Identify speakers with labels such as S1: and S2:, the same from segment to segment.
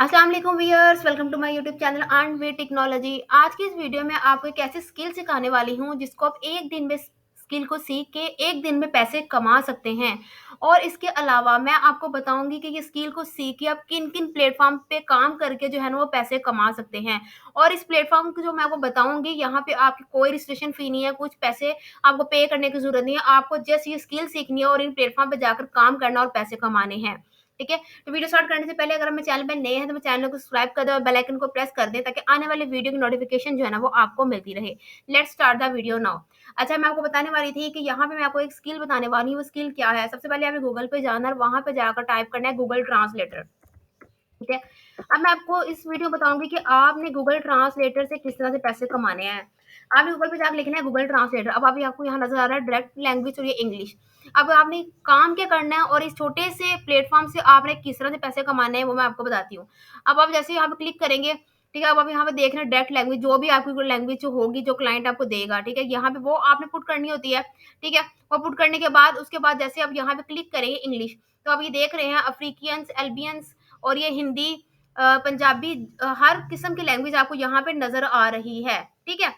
S1: अस्सलाम वालेकुम viewers, welcome to my YouTube channel and way technology. आज की इस वीडियो में आपको एक ऐसी स्किल सिखाने वाली हूँ जिसको आप एक दिन में स्किल को सीख के एक दिन में पैसे कमा सकते हैं। और इसके अलावा मैं आपको बताऊंगी कि ये स्किल को सीख के आप किन किन प्लेटफॉर्म पे काम करके जो है ना वो पैसे कमा सकते हैं। और इस प्लेटफॉर्म को जो मैं आपको बताऊंगी, यहाँ पे आपकी कोई रजिस्ट्रेशन फी नहीं है, कुछ पैसे आपको पे करने की जरूरत नहीं है। आपको जस्ट ये स्किल सीखनी है और इन प्लेटफॉर्म पे जाकर काम करना और पैसे कमाने हैं। ठीक है। तो वीडियो स्टार्ट करने से पहले अगर हम चैनल पे नए हैं तो चैनल को सब्सक्राइब कर दें और बेल आइकन को प्रेस कर दें ताकि आने वाले वीडियो की नोटिफिकेशन जो है ना वो आपको मिलती रहे। Let's start the video now. अच्छा, मैं आपको बताने वाली थी कि यहाँ पे मैं आपको एक स्किल बताने वाली हूँ। वो स्किल क्या है? सबसे पहले हमें गूगल पे जाना है और वहां पे जाकर टाइप करना है गूगल ट्रांसलेटर। ठीक है। अब मैं आपको इस वीडियो में बताऊंगी कि आपने गूगल ट्रांसलेटर से किस तरह से पैसे कमाने हैं। आपने गूगल पे जाकर लिखना है गूगल ट्रांसलेटर। अब अभी आपको यहाँ नजर आ रहा है डायरेक्ट लैंग्वेज और ये इंग्लिश। अब आपने काम क्या करना है और इस छोटे से प्लेटफॉर्म से आपने किस तरह से पैसे कमाने हैं वो मैं आपको बताती हूँ। अब आप जैसे यहाँ पे क्लिक करेंगे, ठीक है, अब आप यहाँ पे देख रहे हैं डायरेक्ट लैंग्वेज, जो भी आपकी लैंग्वेज जो होगी, जो क्लाइंट आपको देगा, ठीक है, यहाँ पे वो आपने पुट करनी होती है। ठीक है। वो पुट करने के बाद उसके बाद जैसे आप यहाँ पे क्लिक करेंगे इंग्लिश, तो आप ये देख रहे हैं अफ्रीकियंस, एल्बियंस और ये हिंदी, पंजाबी, हर किस्म की लैंग्वेज आपको यहाँ पे नज़र आ रही है। ठीक है?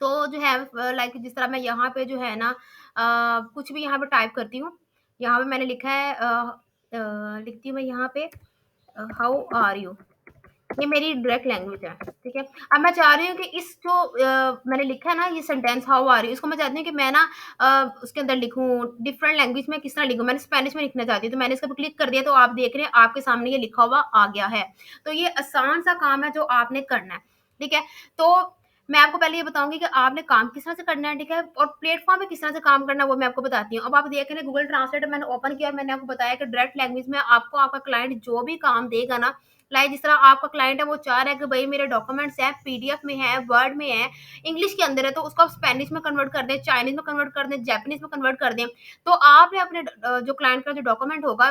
S1: तो जो है लाइक जिस तरह मैं यहाँ पे जो है ना कुछ भी यहाँ पे टाइप करती हूँ। यहाँ पे मैंने लिखा है लिखती हूँ मैं यहाँ पे हाउ आर यू? ये मेरी डायरेक्ट लैंग्वेज है। ठीक है। अब मैं चाह रही हूँ कि इस जो मैंने लिखा है ना ये सेंटेंस हाउ आर यू, इसको मैं चाहती हूँ कि मैं ना उसके अंदर लिखूँ डिफरेंट लैंग्वेज में। किस तरह लिखूँ? मैंने स्पेनिश में लिखना चाहती हूँ, तो मैंने इसके ऊपर क्लिक कर दिया तो आप देख रहे हैं आपके सामने ये लिखा हुआ आ गया है। तो ये आसान सा काम है जो आपने करना है। ठीक है। तो मैं आपको पहले ये बताऊंगी कि आपने काम किस तरह से करना है। ठीक है। और प्लेटफॉर्म पे किस तरह से काम करना है वो मैं आपको बताती हूँ। अब आप देख रहे हैं गूगल ट्रांसलेटर मैंने ओपन किया और मैंने आपको बताया कि डायरेक्ट लैंग्वेज में आपको आपका क्लाइंट जो भी काम देगा ना, लाइक जिस तरह आपका क्लाइंट है वो चाह रहा है कि भाई मेरे डॉक्यूमेंट्स हैं, पीडीएफ में है, वर्ड में है, इंग्लिश के अंदर है, तो उसको आप स्पेनिश में कन्वर्ट कर दें, चाइनीज में कन्वर्ट कर दें, जापानीज में कन्वर्ट कर दें। तो आपने अपने जो क्लाइंट का जो डॉक्यूमेंट होगा,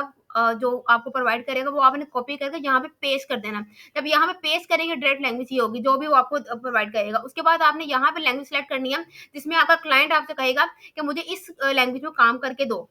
S1: जो आपको प्रोवाइड करेगा, वो आपने कॉपी करके यहाँ पे पेस्ट कर देना। जब यहाँ पे पेस्ट करेंगे डायरेक्ट लैंग्वेज ही होगी जो भी वो आपको प्रोवाइड करेगा। उसके बाद आपने यहाँ पे लैंग्वेज सेलेक्ट करनी है जिसमें आपका क्लाइंट आपसे कहेगा कि मुझे इस लैंग्वेज में काम करके दो।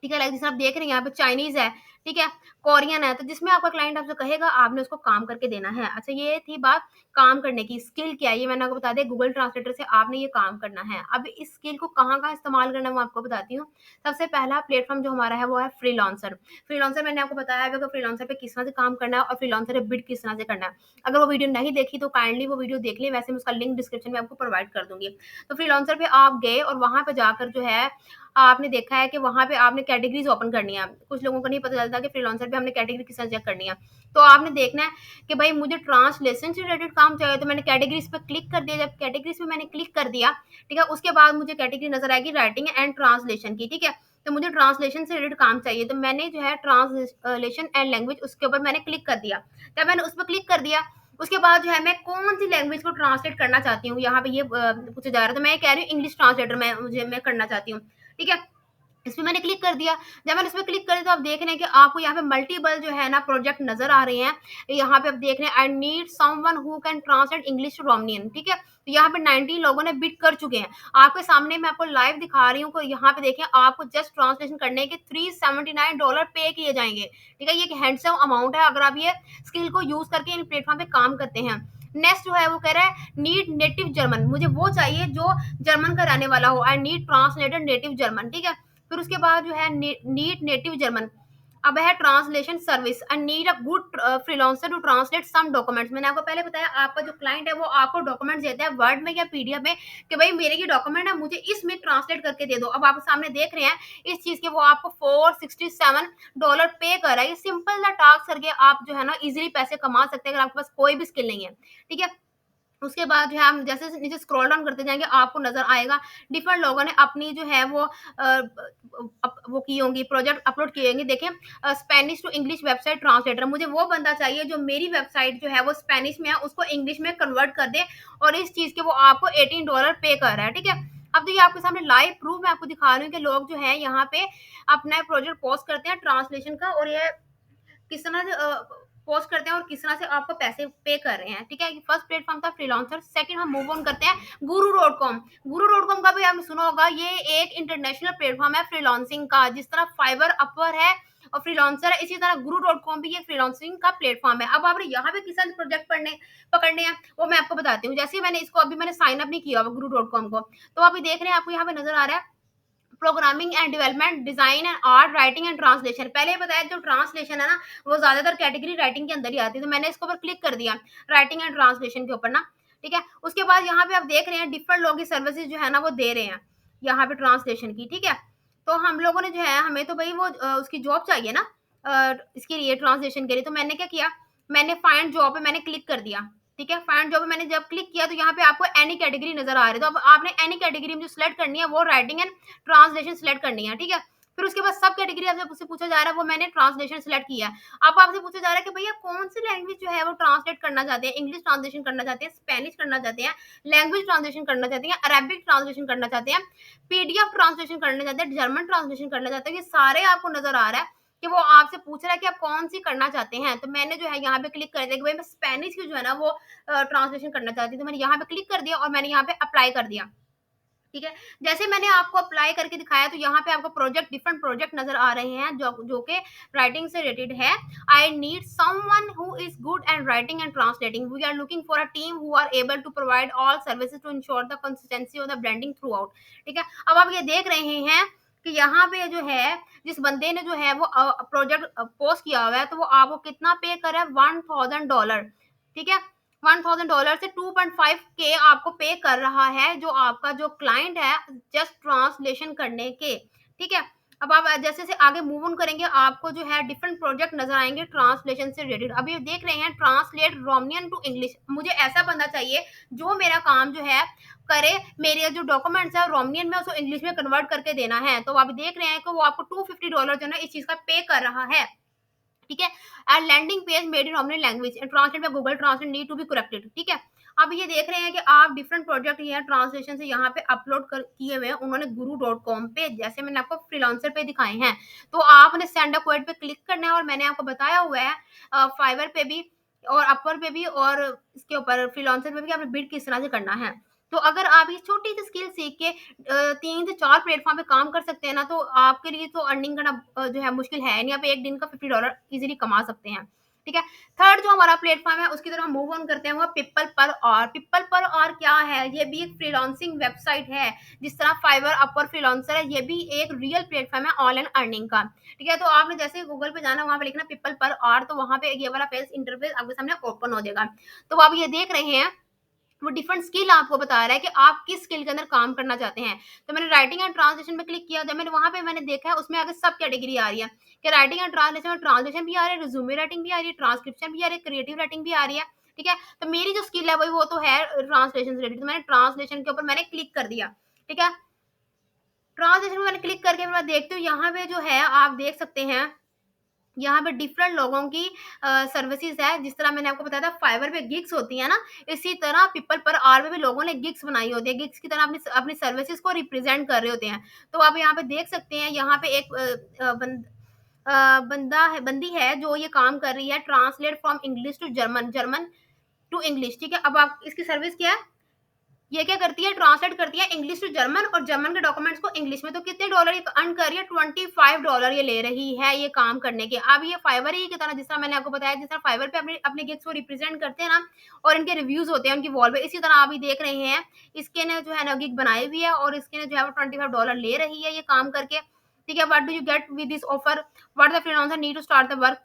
S1: ठीक है, लाइक जैसे आप देख रहे हैं यहाँ पे चाइनीज है, ठीक है, कोरियन है, तो जिसमें आपका क्लाइंट आपसे कहेगा आपने उसको काम करके देना है। अच्छा, ये थी बात काम करने की। स्किल क्या है ये मैंने आपको बता दिया, गूगल ट्रांसलेटर से आपने ये काम करना है। अब इस स्किल को कहाँ कहाँ इस्तेमाल करना है वो आपको बताती हूँ। सबसे पहला प्लेटफॉर्म जो हमारा है वो है फ्रीलांसर। फ्रीलांसर मैंने आपको बताया है कि फ्रीलांसर पे किस तरह से काम करना है और फ्रीलांसर पे बिड किस तरह से करना है। अगर वो वीडियो नहीं देखी तो काइंडली वो वीडियो देख लें, वैसे मैं उसका लिंक डिस्क्रिप्शन में आपको प्रोवाइड कर दूंगी। तो फ्रीलांसर पे आप गए और वहां पे जाकर जो है आपने देखा है कि वहाँ पे आपने कैटेगरीज ओपन करनी है। कुछ लोगों को नहीं पता चलता कि फ्रीलांसर पे हमने कैटेगरी किस तरह चेक करनी है। तो आपने देखना है कि भाई मुझे ट्रांसलेशन से रिलेटेड काम चाहिए, तो मैंने कैटेगरीज पे क्लिक कर दिया। जब कैटेगरीज पे मैंने क्लिक कर दिया, ठीक है, उसके बाद मुझे कैटेगरी नजर आएगी राइटिंग एंड ट्रांसलेशन की। ठीक है। तो मुझे ट्रांसलेशन से रिलेटेड काम चाहिए, तो मैंने जो है ट्रांसलेशन एंड लैंग्वेज उसके ऊपर मैंने क्लिक कर दिया। जब मैंने उस पर क्लिक कर दिया उसके बाद जो है मैं कौन सी लैंग्वेज को ट्रांसलेट करना चाहती हूँ, यहाँ पे ये पूछा जा रहा है, तो मैं कह रही हूँ इंग्लिश ट्रांसलेटर मैं करना चाहती हूँ। ठीक है। इसमें मैंने क्लिक कर दिया। जब मैंने इसमें क्लिक कर दिया तो आप देख रहे हैं कि आपको यहाँ पे मल्टीपल जो है ना प्रोजेक्ट नजर आ रहे हैं। यहाँ पे आप देख रहे हैं I need someone who can translate English to Romanian. ठीक है। तो यहाँ पे 19 लोगों ने बिड कर चुके हैं। आपके सामने मैं आपको लाइव दिखा रही हूँ। यहाँ पे देखें आपको जस्ट ट्रांसलेशन करने के $379 पे किए जाएंगे। ठीक है। ये एक हैंडसम अमाउंट है अगर आप ये स्किल को यूज करके इन प्लेटफॉर्म पे काम करते हैं। नेक्स्ट जो है वो कह रहा है नीड नेटिव जर्मन। मुझे वो चाहिए जो जर्मन का रहने वाला हो। I need translated native German. ठीक है। फिर उसके बाद जो है नीड नेटिव जर्मन। अब है translation service and need a good freelancer to translate some documents. मैंने आपको पहले बताया आपका जो क्लाइंट है वो आपको डॉक्यूमेंट देता है वर्ड में या पीडीएफ में कि भाई मेरे ये डॉक्यूमेंट है मुझे इसमें ट्रांसलेट करके दे दो। अब आप सामने देख रहे हैं इस चीज के वो आपको $467 पे कर रहा है। ये सिंपल सा टास्क करके आप जो है ना इजिली पैसे कमा सकते हैं अगर आपके पास कोई भी स्किल नहीं है। ठीक है। उसके बाद जो है हम जैसे नीचे स्क्रॉल डाउन करते जाएंगे आपको नजर आएगा डिफरेंट लोगों ने अपनी जो है वो की होंगी, प्रोजेक्ट अपलोड किए होंगे। देखें Spanish to English website translator. मुझे वो बंदा चाहिए जो मेरी वेबसाइट जो है वो स्पेनिश में है उसको इंग्लिश में कन्वर्ट कर दे और इस चीज के वो आपको $18 पे कर रहा है। ठीक है। अब तो ये आपके सामने लाइव प्रूफ मैं आपको दिखा रही हूँ कि लोग जो है यहाँ पे अपना प्रोजेक्ट पोस्ट करते हैं ट्रांसलेशन का और ये किस तरह से पोस्ट करते हैं और किस तरह से आपको पैसे पे कर रहे हैं। ठीक है। फर्स्ट प्लेटफॉर्म था फ्रीलांसर। सेकंड हम मूव ऑन करते हैं गुरु डॉट कॉम। गुरु डॉट कॉम का भी आपने सुना होगा, ये एक इंटरनेशनल प्लेटफॉर्म है फ्रीलांसिंग का। जिस तरह फाइबर अपवर है और फ्रीलांसर है। इसी तरह गुरु.com भी ये फ्रीलांसिंग का प्लेटफॉर्म है। अब आपने यहाँ पे किस तरह प्रोजेक्ट पकड़ने हैं वो मैं आपको बताती हूँ। जैसे मैंने इसको अभी मैंने साइन अप नहीं किया हुआ गुरु.com को, तो अभी देख रहे हैं आपको यहाँ पे नजर आ रहा है programming and development, design and art, writing and translation. पहले बताया जो ट्रांसलेशन है ना वो ज्यादातर कैटेगरी राइटिंग के अंदर ही आती है, तो मैंने इसके ऊपर क्लिक कर दिया राइटिंग एंड ट्रांसलेशन के ऊपर ना। ठीक है, उसके बाद यहाँ पे आप देख रहे हैं डिफरेंट लोग की सर्विसेज जो है ना वो दे रहे हैं यहाँ पे ट्रांसलेशन की। ठीक है, तो हम लोगों ने जो है हमें तो भाई वो उसकी जॉब चाहिए ना इसके लिए ट्रांसलेशन के लिए, तो मैंने क्या किया, मैंने फाइंड जॉब पे मैंने क्लिक कर दिया। ठीक है, फाइंड जॉब पे मैंने जब क्लिक किया तो यहाँ पे आपको एनी कैटेगरी नजर आ रही है, तो अब आपने एनी कैटेगरी में जो सिलेक्ट करनी है वो राइटिंग एंड ट्रांसलेशन सिलेक्ट करनी है। ठीक है, फिर उसके बाद सब कैटेगरी आपसे पूछा जा रहा है, वो मैंने ट्रांसलेशन सिलेक्ट किया है। अब आपसे पूछा जा रहा है कि भैया कौन सी लैंग्वेज जो है वो ट्रांसलेट करना चाहते हैं, इंग्लिश ट्रांसलेशन करना चाहते हैं, स्पेनिश करना चाहते हैं, लैंग्वेज ट्रांसलेशन करना चाहते हैं, अरेबिक ट्रांसलेशन करना चाहते हैं, पीडीएफ ट्रांसलेशन करना चाहते हैं, जर्मन ट्रांसलेशन करना चाहते हैं। ये सारे आपको नजर आ रहा है कि वो आपसे पूछ रहा है कि आप कौन सी करना चाहते हैं। तो मैंने जो है यहाँ पे क्लिक कर दिया कि भाई मैं स्पेनिश की जो है ना वो ट्रांसलेशन करना चाहती हूँ, तो मैंने यहाँ पे क्लिक कर दिया और मैंने यहाँ पे अप्लाई कर दिया। ठीक है, जैसे मैंने आपको अप्लाई करके दिखाया तो यहाँ पे आपको प्रोजेक्ट डिफरेंट प्रोजेक्ट नजर आ रहे हैं जो कि राइटिंग से रिलेटेड है। I need someone who is good at writing and translating, we are looking for a team who are able to provide all services to ensure the consistency of the branding throughout. ठीक है, अब आप ये देख रहे हैं कि यहाँ पे जो है जिस बंदे ने जो है वो प्रोजेक्ट पोस्ट किया हुआ है तो वो आपको कितना पे कर रहा है, $1000। ठीक है, $1000 से 2.5K आपको पे कर रहा है जो आपका जो क्लाइंट है जस्ट ट्रांसलेशन करने के। ठीक है, अब आप जैसे से आगे मूव ऑन करेंगे आपको जो है डिफरेंट प्रोजेक्ट नजर आएंगे ट्रांसलेशन से रिलेटेड। अभी देख रहे हैं ट्रांसलेट रोमानियन टू इंग्लिश, मुझे ऐसा बंदा चाहिए जो मेरा काम जो है करे, मेरे जो डॉक्यूमेंट्स है रोमानियन में उसको इंग्लिश में कन्वर्ट करके देना है। तो आप देख रहे हैं कि वो आपको $250 जो है इस चीज का पे कर रहा है। ठीक है, and landing page made in Roman language and translate by Google translate need to be corrected. ठीक है, अब ये देख रहे हैं कि आप डिफरेंट प्रोजेक्ट ये ट्रांसलेशन से यहाँ पे अपलोड कर किए हुए हैं उन्होंने गुरु.com पे, जैसे मैंने आपको फ्रीलांसर पे दिखाए हैं। तो आपने सेंड अ क्वेट पे क्लिक करना है और मैंने आपको बताया हुआ है फाइवर पे भी और अपर पे भी और इसके ऊपर फ्रीलांसर पे भी आपने बिड किस तरह से करना है। तो अगर आप ये छोटी सी स्किल सीख के 3 से 4 प्लेटफॉर्म पे काम कर सकते हैं ना, तो आपके लिए तो अर्निंग करना जो है मुश्किल है नहीं। आप एक दिन का $50 इजीली कमा सकते हैं। ठीक है, थर्ड जो हमारा प्लेटफॉर्म है उसकी तरफ मूव ऑन करते हैं वो people per hour. People per hour क्या है, ये भी एक फ्रीलांसिंग वेबसाइट है जिस तरह फाइवर अपर फ्रीलांसर है, ये भी एक रियल प्लेटफॉर्म है ऑनलाइन अर्निंग का। ठीक है, तो आपने जैसे गूगल पे जाना वहां पे लिखना पीपल पर आवर, तो वहां पे ये वाला पेज इंटरफेस आपके सामने ओपन हो जाएगा। तो आप ये देख रहे हैं वो डिफरेंट स्किल आपको बता रहा है कि आप किस स्किल के अंदर काम करना चाहते हैं। तो मैंने राइटिंग एंड ट्रांसलेशन में क्लिक किया, जब मैंने वहां पे मैंने देखा है उसमें आगे सब कैटेगरी आ रही है कि राइटिंग एंड ट्रांसलेशन में ट्रांसलेशन भी आ रही है, रिज्यूमे राइटिंग भी आ रही है, ट्रांसक्रिप्शन भी आ रही है, क्रिएटिव राइटिंग भी आ रही है। ठीक है, तो मेरी जो स्किल है वही वो तो है ट्रांसलेशन से रिलेटेड, तो मैंने ट्रांसलेशन के ऊपर मैंने क्लिक कर दिया। ठीक है, ट्रांसलेशन में मैंने क्लिक करके मैं देखती हूँ यहाँ पे जो है आप देख सकते हैं यहाँ पे डिफरेंट लोगों की सर्विसेज है। जिस तरह मैंने आपको बताया था फाइवर पे गिग्स होती है ना, इसी तरह पीपल पर आर पे भी लोगों ने गिग्स बनाई होती है, गिग्स की तरह अपनी अपनी सर्विसेज को रिप्रेजेंट कर रहे होते हैं। तो आप यहाँ पे देख सकते हैं यहाँ पे एक बंदा है बंदी है जो ये काम कर रही है translate from English to German, German to English. ठीक है, अब आप इसकी सर्विस क्या है, ये क्या करती है ट्रांसलेट करती है इंग्लिश टू जर्मन और जर्मन के डॉक्यूमेंट्स को इंग्लिश में। तो कितने डॉलर ये अर्न कर रही है, $25 ये ले रही है ये काम करने के। अब ये फाइवर ही की तरह जिस तरह मैंने आपको बताया, जिस तरह फाइवर पे अपने अपने गिग्स को रिप्रेजेंट करते हैं ना और इनके रिव्यूज होते हैं उनकी वॉल पे, इसी तरह आप भी देख रहे हैं इसके ने जो है ना गिग बनाई हुई है और इसके ने जो है वो $25 ले रही है ये काम करके। ठीक है, what do you get with this offer, what the freelancer need to start the work.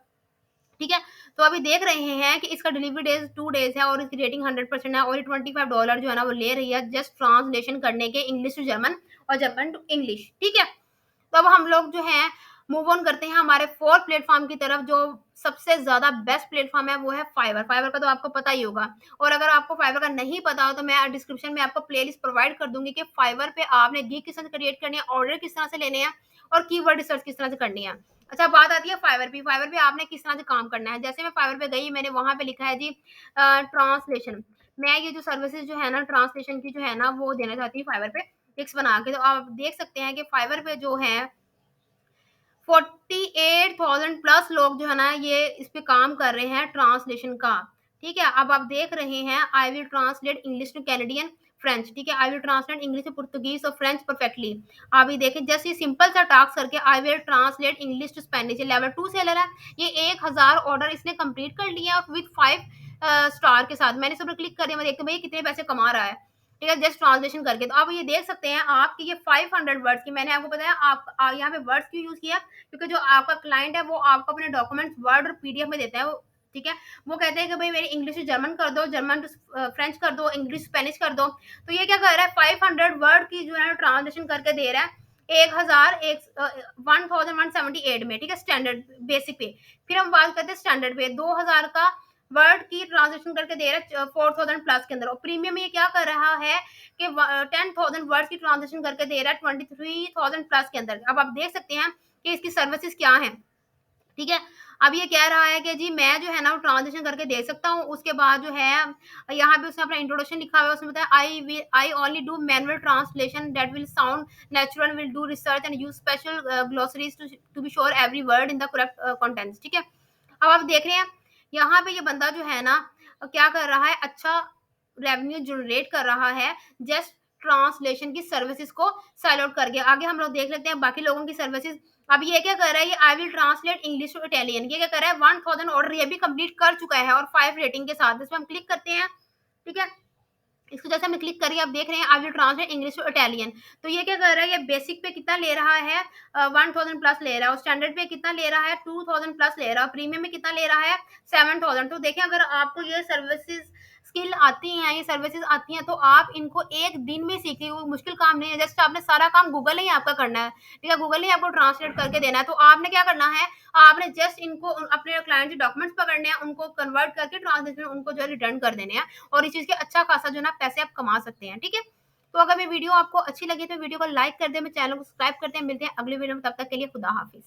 S1: ठीक है, तो अभी देख रहे हैं कि इसका डिलीवरी डेज 2 डेज है और इसकी रेटिंग 100% है और ये $25 जो है ना वो ले रही है जस्ट ट्रांसलेशन करने के इंग्लिश टू जर्मन और जर्मन टू इंग्लिश। ठीक है, तो अब हम लोग जो है मूव ऑन करते हैं हमारे फोर्थ प्लेटफॉर्म की तरफ, जो सबसे ज्यादा बेस्ट प्लेटफॉर्म है वो है फाइवर। फाइवर का तो आपको पता ही होगा, और अगर आपको फाइवर का नहीं पता हो तो मैं डिस्क्रिप्शन में आपको प्लेलिस्ट प्रोवाइड कर दूंगी कि फाइवर पे आपने गिग किस तरह क्रिएट करनी है, ऑर्डर किस तरह से लेने हैं और कीवर्ड रिसर्च किस तरह से करनी है। अच्छा, बात आती है फाइवर पे। फाइवर पे आपने किस तरह से काम करना है, जैसे मैं फाइवर पे गई मैंने वहां पे लिखा है जी ट्रांसलेशन। मैं ये जो सर्विसेज जो है ना ट्रांसलेशन की जो है ना वो देना चाहती हूँ फाइवर पे टिक्स बना के। तो आप देख सकते हैं कि फाइवर पे जो है 48,000 प्लस लोग जो है ना ये इस पे काम कर रहे हैं ट्रांसलेशन का। ठीक है, अब आप देख रहे हैं I will translate English to Canadian French, ठीक है। आई विल ट्रांसलेट इंग्लिश से पुर्तगीज और फ्रेंच परफेक्टली। आप ये देखें, जस्ट ये सिंपल सा टास्क करके I will translate English to Spanish, level 2 seller है। ये 1000 ऑर्डर इसने कंप्लीट कर लिया और विद 5 स्टार के साथ। मैंने इस पर क्लिक कर दिया, मैं देखती हूँ भई कितने पैसे कमा रहा है, ठीक है, जस्ट ट्रांसलेशन करके। तो आप ये देख सकते हैं आप कि ये 500 वर्ड्स की, मैंने आपको बताया आप यहाँ पे वर्ड्स क्यों यूज़ किया, क्योंकि जो आपका क्लाइंट है वो आपको अपने डॉक्यूमेंट्स वर्ड और पीडीएफ में देता है, वो ठीक है। वो कहते हैं कि भाई मेरी इंग्लिश से जर्मन कर दो, जर्मन टू फ्रेंच कर दो, इंग्लिश स्पेनिश कर दो। तो ये क्या कर रहा है, 500 वर्ड की जो है ट्रांसलेशन करके दे रहा है 1178 में, ठीक है, स्टैंडर्ड बेसिक पे। फिर हम बात करते हैं स्टैंडर्ड पे, 2000 का वर्ड की ट्रांसलेशन करके दे रहा है 4000 प्लस के अंदर। और प्रीमियम में ये क्या कर रहा है कि 10,000 वर्ड की ट्रांसलेशन करके दे रहा है 23,000 प्लस के अंदर। अब आप देख सकते हैं कि इसकी सर्विसेज क्या है, ठीक है। अब ये कह रहा है कि जी मैं जो है ना वो ट्रांसलेशन करके दे सकता हूँ। उसके बाद जो है यहाँ पे उसने अपना इंट्रोडक्शन लिखा हुआ है, उसमें बताया I only do manual translation that will sound natural, will do research and use special glossaries to be sure every word in the correct contents, ठीक है। अब आप देख रहे हैं यहाँ पे ये बंदा जो है ना क्या कर रहा है, अच्छा रेवेन्यू जनरेट कर रहा है जस्ट ट्रांसलेशन की सर्विसेज को साइल आउट करके। आगे हम लोग देख लेते हैं बाकी लोगों की सर्विसेज। अब ये क्या कर रहा है, ये I will translate English to Italian, ये क्या कर रहा है 1000 ऑर्डर ये भी कंप्लीट कर चुका है और 5 रेटिंग के साथ। इसमें हम क्लिक करते हैं, ठीक है। इसको जैसे हमने क्लिक करिए, आप देख रहे हैं I will translate English to Italian. तो ये क्या कर रहा है, ये बेसिक पे कितना ले रहा है 1000 प्लस ले रहा है, और स्टैंडर्ड पे कितना ले रहा है 2000 प्लस ले रहा है, प्रीमियम में कितना ले रहा है 7000। तो देखें अगर आपको ये सर्विसेज स्किल आती हैं, ये सर्विसेज आती हैं, तो आप इनको एक दिन में सीख लीजिए, कोई मुश्किल काम नहीं है। जस्ट आपने सारा काम गूगल ही आपका करना है, ठीक है, गूगल ही आपको ट्रांसलेट करके देना है। तो आपने क्या करना है, आपने जस्ट इनको अपने क्लाइंट के डॉक्यूमेंट्स पकड़ने हैं, उनको कन्वर्ट करके ट्रांसलेशन उनको जो है रिटर्न कर देने हैं, और इस चीज़ के अच्छा खासा जो है ना पैसे आप कमा सकते हैं, ठीक है। तो अगर ये वीडियो आपको अच्छी लगी तो वीडियो को लाइक कर दें, मेरे चैनल को सब्सक्राइब करते हैं। मिलते हैं अगली वीडियो में, तब तक के लिए खुदा हाफिज़।